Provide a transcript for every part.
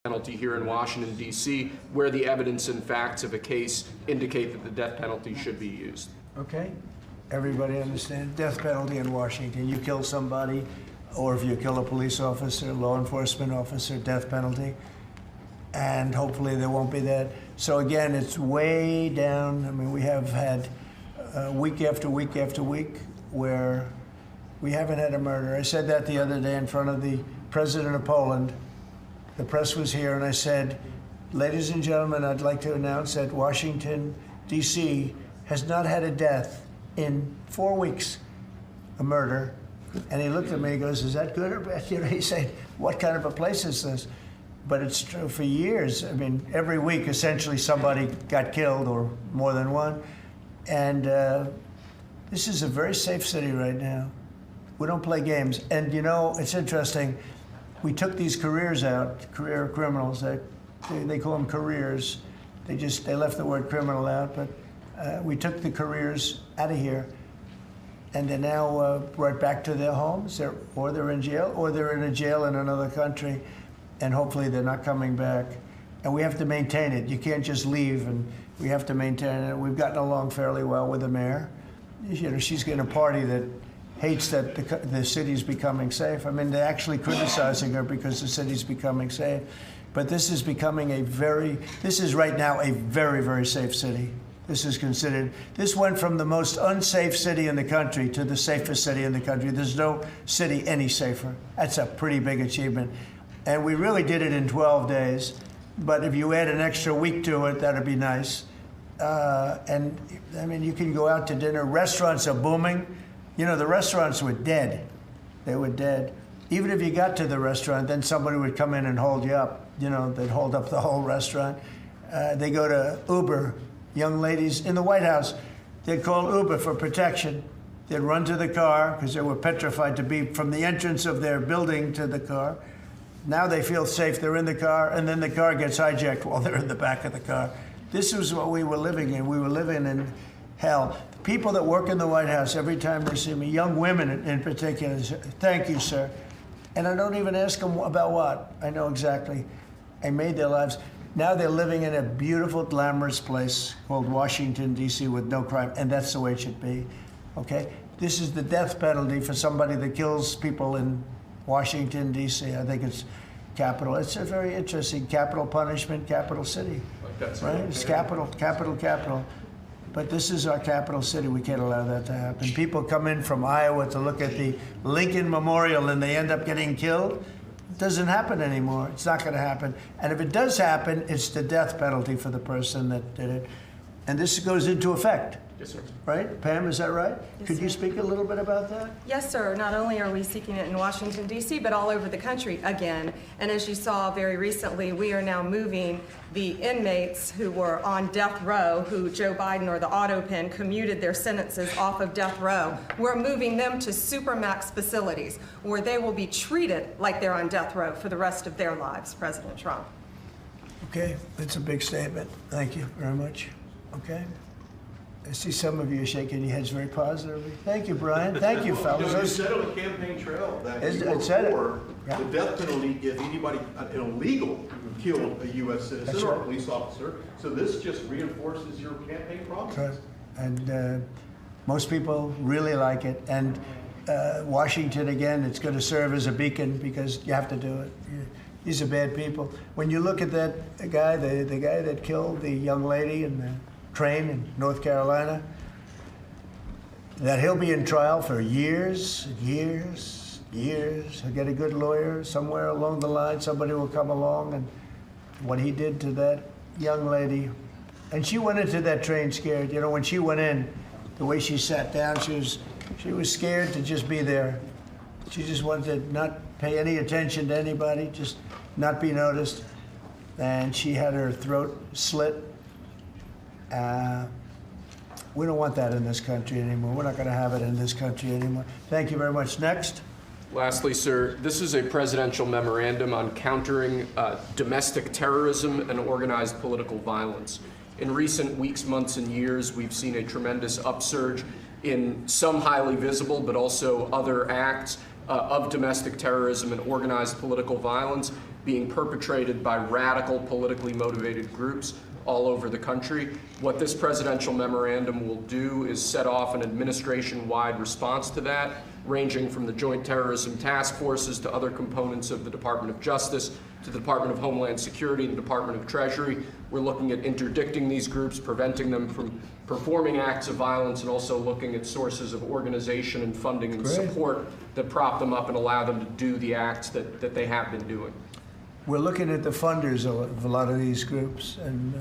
penalty here in Washington, D.C., where the evidence and facts of a case indicate that the death penalty should be used. Okay? Everybody understand? Death penalty in Washington. You kill somebody, or if you kill a police officer, law enforcement officer, death penalty. And hopefully there won't be that. So again, it's way down. I mean, we have had week after week after week where we haven't had a murder. I said that the other day in front of the president of Poland. The press was here, and I said, ladies and gentlemen, I'd like to announce that Washington, D.C. has not had a death in 4 weeks, a murder. And he looked at me, he goes, is that good or bad? You know, he said, what kind of a place is this? But it's true for years. I mean, every week, essentially, somebody got killed or more than one. And this is a very safe city right now. We don't play games. And, you know, it's interesting. We took these careers out, career criminals. They call them careers. They left the word criminal out. But we took the careers out of here. And they're now brought back to their homes, or they're in jail, or they're in a jail in another country. And hopefully they're not coming back. And we have to maintain it. You can't just leave, and we have to maintain it. We've gotten along fairly well with the mayor. You know, she's getting a party that hates that the city's becoming safe. I mean, they're actually criticizing her because the city's becoming safe. But this is becoming this is right now a very, very safe city. This went from the most unsafe city in the country to the safest city in the country. There's no city any safer. That's a pretty big achievement. And we really did it in 12 days. But if you add an extra week to it, that'd be nice. And I mean, you can go out to dinner. Restaurants are booming. You know, the restaurants were dead. They were dead. Even if you got to the restaurant, then somebody would come in and hold you up. You know, they'd hold up the whole restaurant. They go to Uber. Young ladies in the White House, they'd call Uber for protection. They'd run to the car because they were petrified to be from the entrance of their building to the car. Now they feel safe. They're in the car, and then the car gets hijacked while they're in the back of the car. This is what we were living in. We were living in hell. The people that work in the White House, every time they see me, young women in particular, say, thank you, sir. And I don't even ask them about what. I know exactly. I made their lives. Now they're living in a beautiful, glamorous place called Washington, D.C. with no crime, and that's the way it should be, okay? This is the death penalty for somebody that kills people in Washington, D.C. I think it's capital. It's a very interesting capital punishment, capital city, right? It's capital. But this is our capital city. We can't allow that to happen. People come in from Iowa to look at the Lincoln Memorial, and they end up getting killed. It doesn't happen anymore. It's not going to happen. And if it does happen, it's the death penalty for the person that did it. And this goes into effect. Yes, sir. Right? Pam, is that right? Yes, Could sir. you speak a little bit about that? Yes, sir. Not only are we seeking it in Washington, D.C., but all over the country again. And as you saw very recently, we are now moving the inmates who were on death row, who Joe Biden or the auto pen commuted their sentences off of death row. We're moving them to supermax facilities where they will be treated like they're on death row for the rest of their lives, President Trump. Okay, that's a big statement. Thank you very much. Okay. I see some of you shaking your heads very positively. Thank you, Brian. Thank you, fellas. You said on the campaign trail that you I were said it. for Yeah. the death penalty if anybody, an illegal, killed a U.S. citizen That's or a right. police officer. So this just reinforces your campaign promise. Right. And most people really like it. And Washington, again, it's going to serve as a beacon because you have to do it. These are bad people. When you look at that guy, the guy that killed the young lady in the train in North Carolina, that he'll be in trial for years. He'll get a good lawyer somewhere along the line. Somebody will come along, and what he did to that young lady, and she went into that train scared. You know, when she went in, the way she sat down, she was scared to just be there. She just wanted to not pay any attention to anybody, just not be noticed. And she had her throat slit. We don't want that in this country anymore. We're not going to have it in this country anymore. Thank you very much. Next. Lastly, sir, this is a presidential memorandum on countering domestic terrorism and organized political violence. In recent weeks, months, and years, we've seen a tremendous upsurge in some highly visible, but also other acts of domestic terrorism and organized political violence. being perpetrated by radical, politically motivated groups all over the country. What this presidential memorandum will do is set off an administration-wide response to that, ranging from the Joint Terrorism Task Forces to other components of the Department of Justice, to the Department of Homeland Security, the Department of Treasury. We're looking at interdicting these groups, preventing them from performing acts of violence, and also looking at sources of organization and funding and Great. support that prop them up and allow them to do the acts that they have been doing. We're looking at the funders of a lot of these groups, and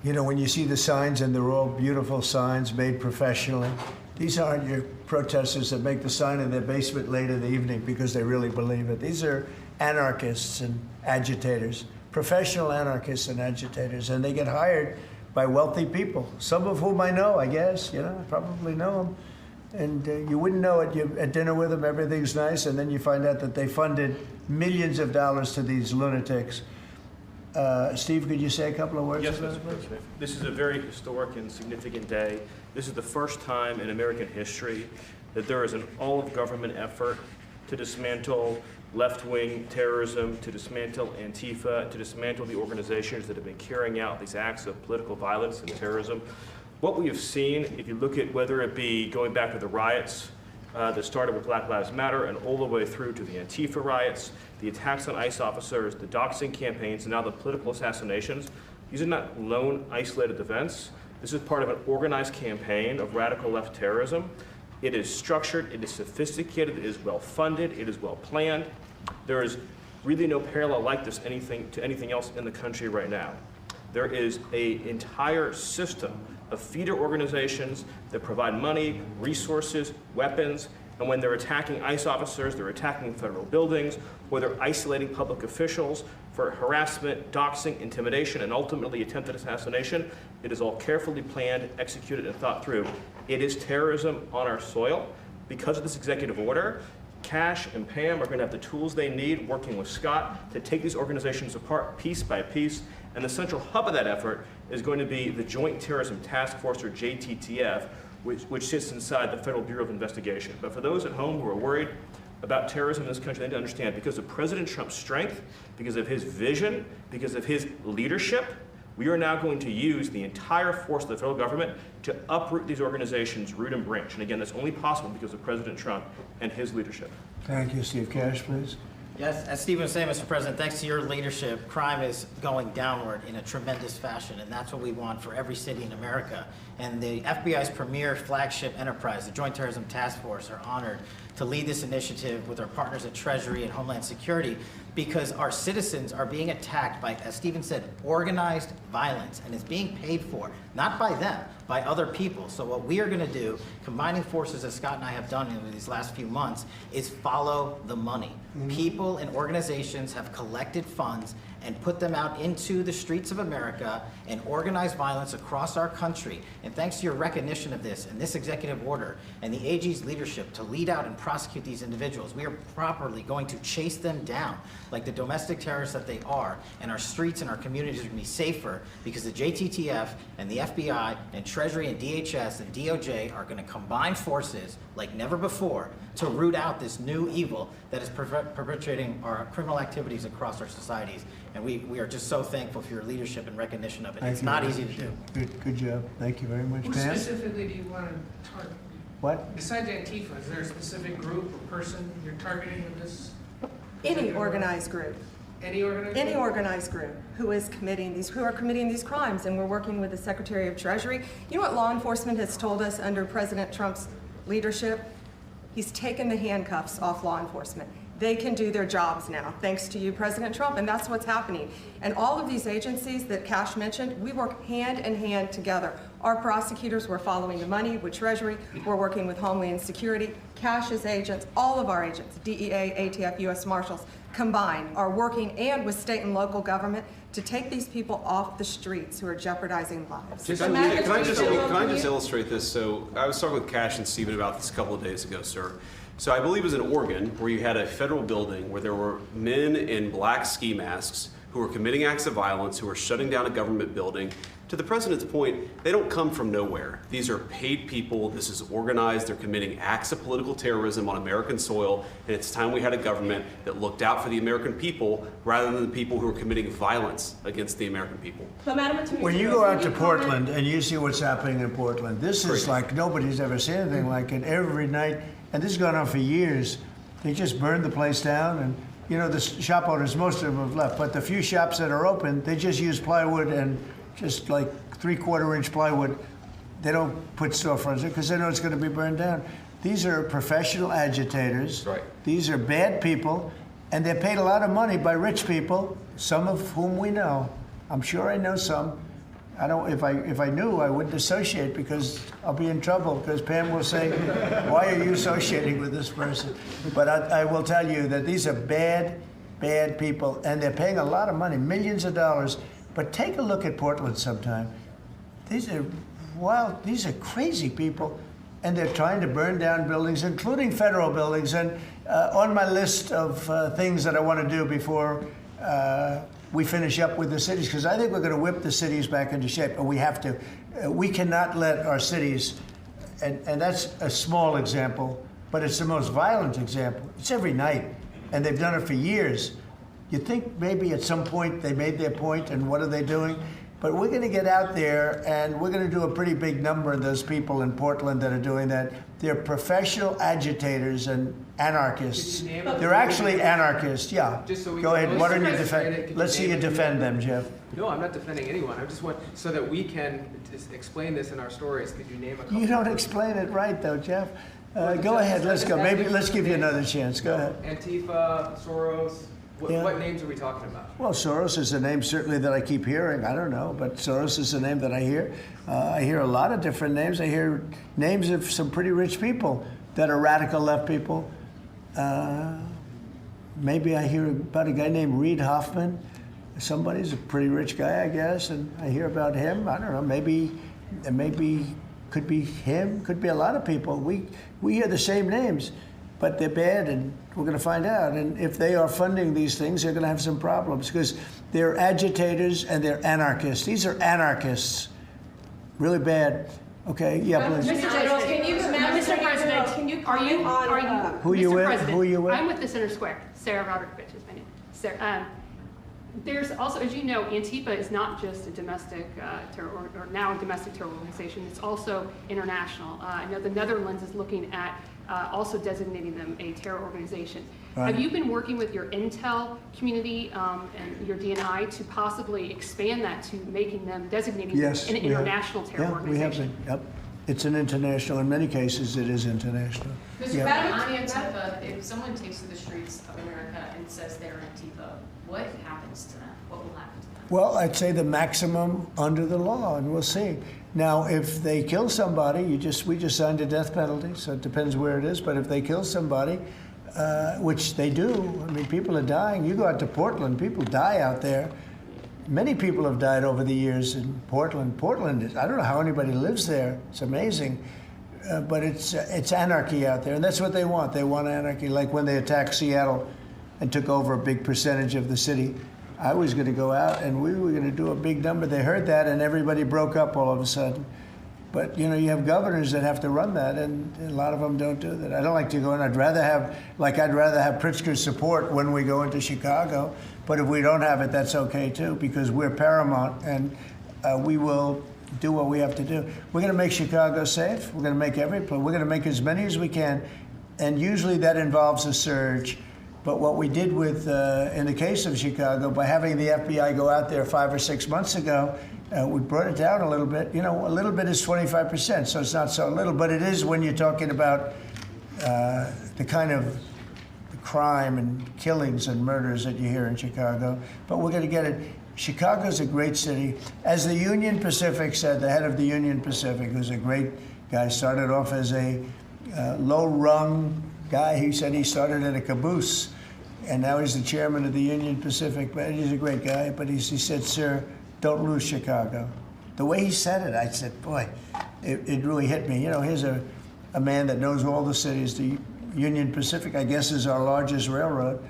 you know, when you see the signs, and they're all beautiful signs made professionally, these aren't your protesters that make the sign in their basement late in the evening because they really believe it. These are anarchists and agitators, professional anarchists and agitators, and they get hired by wealthy people, some of whom I know, I guess, you know, I probably know them. And you wouldn't know it. You're at dinner with them, everything's nice, and then you find out that they funded millions of dollars to these lunatics. Steve, could you say a couple of words? Yes, about Mr. it? President. This is a very historic and significant day. This is the first time in American history that there is an all-of-government effort to dismantle left-wing terrorism, to dismantle Antifa, to dismantle the organizations that have been carrying out these acts of political violence and terrorism. What we have seen, if you look at whether it be going back to the riots that started with Black Lives Matter and all the way through to the Antifa riots, the attacks on ICE officers, the doxing campaigns, and now the political assassinations, these are not lone, isolated events. This is part of an organized campaign of radical left terrorism. It is structured, it is sophisticated, it is well-funded, it is well-planned. There is really no parallel like this to anything else in the country right now. There is an entire system of feeder organizations that provide money, resources, weapons, and when they're attacking ICE officers, they're attacking federal buildings, or they're isolating public officials for harassment, doxing, intimidation, and ultimately attempted assassination. It is all carefully planned, executed, and thought through. It is terrorism on our soil. Because of this executive order, Cash and Pam are going to have the tools they need, working with Scott, to take these organizations apart piece by piece. And the central hub of that effort is going to be the Joint Terrorism Task Force, or JTTF, which sits inside the Federal Bureau of Investigation. But for those at home who are worried about terrorism in this country, they need to understand, because of President Trump's strength, because of his vision, because of his leadership, we are now going to use the entire force of the federal government to uproot these organizations root and branch. And again, that's only possible because of President Trump and his leadership. Thank you, Steve. Cash, please. Yes, as Steve was saying, Mr. President, thanks to your leadership, crime is going downward in a tremendous fashion, and that's what we want for every city in America. And the FBI's premier flagship enterprise, the Joint Terrorism Task Force, are honored to lead this initiative with our partners at Treasury and Homeland Security, because our citizens are being attacked by, as Stephen said, organized violence, and it's being paid for, not by them, by other people. So what we are going to do, combining forces as Scott and I have done over these last few months, is follow the money. People and organizations have collected funds and put them out into the streets of America and organized violence across our country. And thanks to your recognition of this and this executive order and the AG's leadership to lead out and prosecute these individuals, we are properly going to chase them down like the domestic terrorists that they are, and our streets and our communities are going to be safer because the JTTF and the FBI and Treasury and DHS and DOJ are going to combine forces like never before to root out this new evil that is perpetrating our criminal activities across our societies. And we are just so thankful for your leadership and recognition of it. Thank It's you not very easy much. to do. Good job. Thank you very much. Who Pam? specifically do you want to target? What? Besides Antifa, is there a specific group or person you're targeting with this? Any organized group. Any organization? Any organized group who are committing these crimes, and we're working with the Secretary of Treasury. You know what law enforcement has told us under President Trump's leadership? He's taken the handcuffs off law enforcement. They can do their jobs now, thanks to you, President Trump, and that's what's happening. And all of these agencies that Cash mentioned, we work hand in hand together. Our prosecutors were following the money with Treasury. We're working with Homeland Security. Cash's agents, all of our agents, DEA, ATF, U.S. Marshals, combined are working, and with state and local government, to take these people off the streets who are jeopardizing lives. Can I just illustrate this? So I was talking with Cash and Stephen about this a couple of days ago, sir. So I believe it was in Oregon where you had a federal building where there were men in black ski masks who are committing acts of violence, who are shutting down a government building. To the president's point, they don't come from nowhere. These are paid people. This is organized. They're committing acts of political terrorism on American soil. And it's time we had a government that looked out for the American people rather than the people who are committing violence against the American people. But Madam Attorney When you General, go can out to comment- Portland and you see what's happening in Portland, this is Crazy. like nobody's ever seen anything like it. Every night, and this has gone on for years. They just burned the place down, and you know the shop owners, most of them have left, but the few shops that are open, they just use plywood and just like 3/4-inch plywood. They don't put storefronts in because they know it's going to be burned down. These are professional agitators. Right. These are bad people, and they're paid a lot of money by rich people, some of whom we know. I'm sure I know some. I don't. If I knew, I wouldn't associate because I'll be in trouble. Because Pam will say, "Why are you associating with this person?" But I will tell you that these are bad people, and they're paying a lot of money, millions of dollars. But take a look at Portland sometime. These are wild. These are crazy people, and they're trying to burn down buildings, including federal buildings. And on my list of things that I want to do before we finish up with the cities, because I think we're going to whip the cities back into shape, and we have to. We cannot let our cities, and that's a small example, but it's the most violent example. It's every night, and they've done it for years. You think maybe at some point they made their point, and what are they doing? But we're going to get out there, and we're going to do a pretty big number of those people in Portland that are doing that. They're professional agitators and anarchists. Could you name them? They're actually anarchists, yeah. Just so we Go can- ahead, why don't you Mr. President, defend? could Let's see name you a few defend of them, Jeff. No, I'm not defending anyone. I just want, so that we can just explain this in our stories, could you name a couple? You don't explain it right, though, Jeff. Well, Go just- ahead, let's just go. ask Maybe me let's for give you names. another chance. Go ahead. Antifa, Soros, Yeah. what names are we talking about? Well, Soros is a name certainly that I keep hearing. I don't know, but Soros is a name that I hear. I hear a lot of different names. I hear names of some pretty rich people that are radical left people. Maybe I hear about a guy named Reid Hoffman. Somebody's a pretty rich guy, I guess, and I hear about him. I don't know. Maybe could be him. Could be a lot of people. We hear the same names, but they're bad, and we're going to find out. And if they are funding these things, they're going to have some problems because they're agitators and they're anarchists. These are anarchists, really bad. Okay, yeah, please. Mr. General, can you, Mr. President, are you Who you Mr. with? President, Who you with? I'm with the Center Square. Sarah Roderikovich is my name. Sarah, there's also, as you know, Antifa is not just a domestic terror, or now a domestic terror organization. It's also international. I know the Netherlands is looking at also designating them a terror organization. Right. Have you been working with your intel community and your DNI to possibly expand that to making them designating Yes, them an we have. international terror Yeah, we have organization? been. Yep, it's an international. In many cases, it is international. Mr. Yeah. President, on Antifa, if someone takes to the streets of America and says they're Antifa, what happens to them? What will happen to them? Well, I'd say the maximum under the law, and we'll see. Now, if they kill somebody, we just signed a death penalty, so it depends where it is. But if they kill somebody, which they do, I mean, people are dying. You go out to Portland, people die out there. Many people have died over the years in Portland. Portland is, I don't know how anybody lives there. It's amazing. But it's anarchy out there, and that's what they want. They want anarchy. Like when they attacked Seattle and took over a big percentage of the city, I was going to go out, and we were going to do a big number. They heard that, and everybody broke up all of a sudden. But, you know, you have governors that have to run that, and a lot of them don't do that. I don't like to go in. I'd rather have Pritzker's support when we go into Chicago. But if we don't have it, that's okay, too, because we're paramount, and we will do what we have to do. We're going to make Chicago safe. We're going to make we're going to make as many as we can, and usually that involves a surge. But what we did with, in the case of Chicago, by having the FBI go out there 5 or 6 months ago, we brought it down a little bit. You know, a little bit is 25%, so it's not so little, but it is when you're talking about the kind of crime and killings and murders that you hear in Chicago. But we're going to get it. Chicago's a great city. As the Union Pacific said, the head of the Union Pacific, who's a great guy, started off as a low-rung guy. He said he started in a caboose, and now he's the chairman of the Union Pacific. But he's a great guy. But he said, "Sir, don't lose Chicago." The way he said it, I said, boy, it really hit me. You know, here's a man that knows all the cities. The Union Pacific, I guess, is our largest railroad.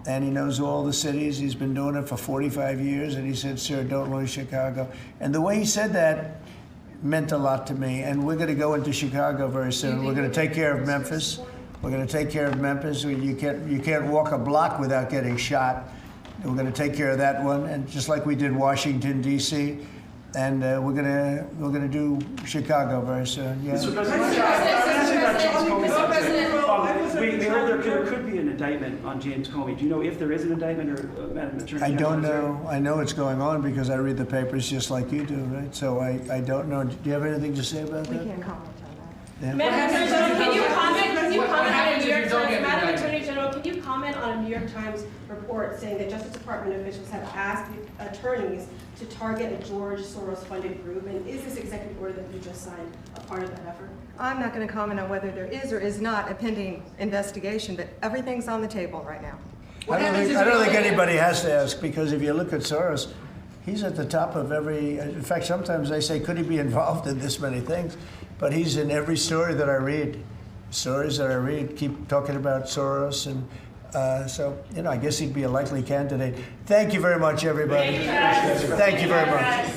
and he knows all the cities. He's been doing it for 45 years, and he said, "Sir, don't lose Chicago." And the way he said that meant a lot to me. And we're going to go into Chicago very soon. We're going to take care of Memphis. We're going to take care of Memphis. You can't walk a block without getting shot. We're going to take care of that one, and just like we did Washington D.C. And we're gonna do Chicago very soon. Yeah. We heard there could be an indictment on James Comey. Do you know if there is an indictment, or Madam Attorney I General? don't know. I know it's going on because I read the papers just like you do, right? So I don't know. Do you have anything to say about We that? can't comment on that. Yeah. Madam Attorney General, can you comment on a New York Times? Madam indicted? Attorney General, can you comment on a New York Times report saying that Justice Department officials have asked attorneys to target a George Soros-funded group? And is this executive order that you just signed a part of that effort? I'm not going to comment on whether there is or is not a pending investigation, but everything's on the table right now. I don't think anybody has to ask, because if you look at Soros, he's at the top of every. In fact, sometimes they say, could he be involved in this many things? But he's in every story that I read. Stories that I read keep talking about Soros, and so I guess he'd be a likely candidate. Thank you very much, everybody. Thank you very much.